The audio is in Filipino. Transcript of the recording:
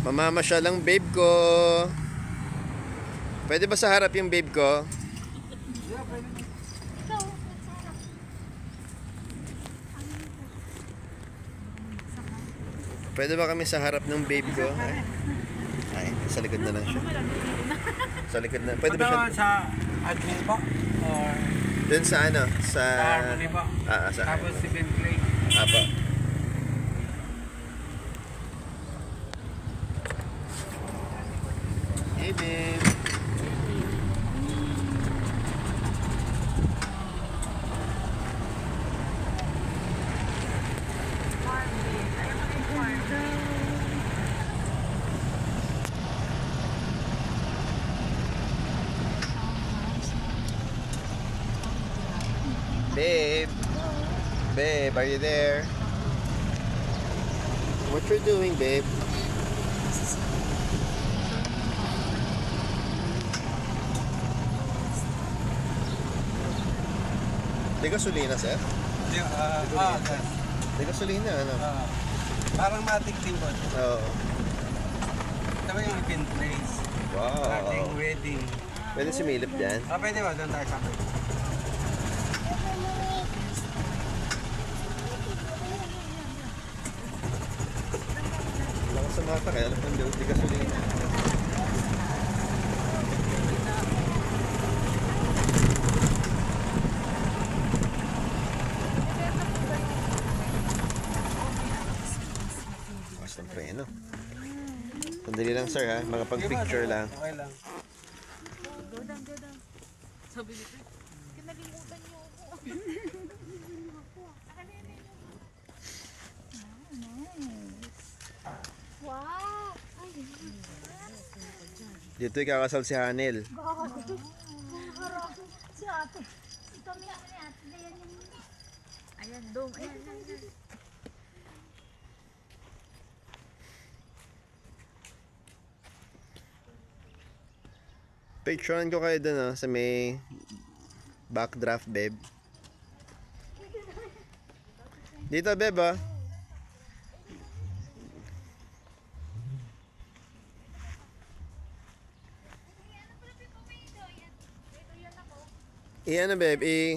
Mamamasyal lang babe ko. Pwede ba sa harap yung babe ko? Pwede ba kami sa harap ng babe ko? Ay, sa likod na lang siya. Sa likod na. Pwede ba siya? Sa admin po? Or Dun sa ano? Sa harmony po? sa Tapos si Ben Clay? Apo. Hey babe. Babe. Babe, are you there? What you doing, babe? Di gasolina, sir? Di gasolina, ano? Parang matik din po. Oo. Ito ba yung event place? Ating Wow. wedding. Pwede sumilip dyan. Pwede ba? Doon tayo sa akin. Lakas sa mata, kaya alam kong di gasolina. Bukas ng preno. Sandali lang, sir, ha? Makapag-picture lang. Okay lang. Sabi nito, kinalimutan niyo ako. Wow! Ay, Dito ikakasal si Hanel. bakit? Harap si ate. Ito may ate. Ayan yung... Ayan, dong. Ayan. Picturean ko kayo dun, sa may backdraft, babe. Dito, babe, Iyan na, babe.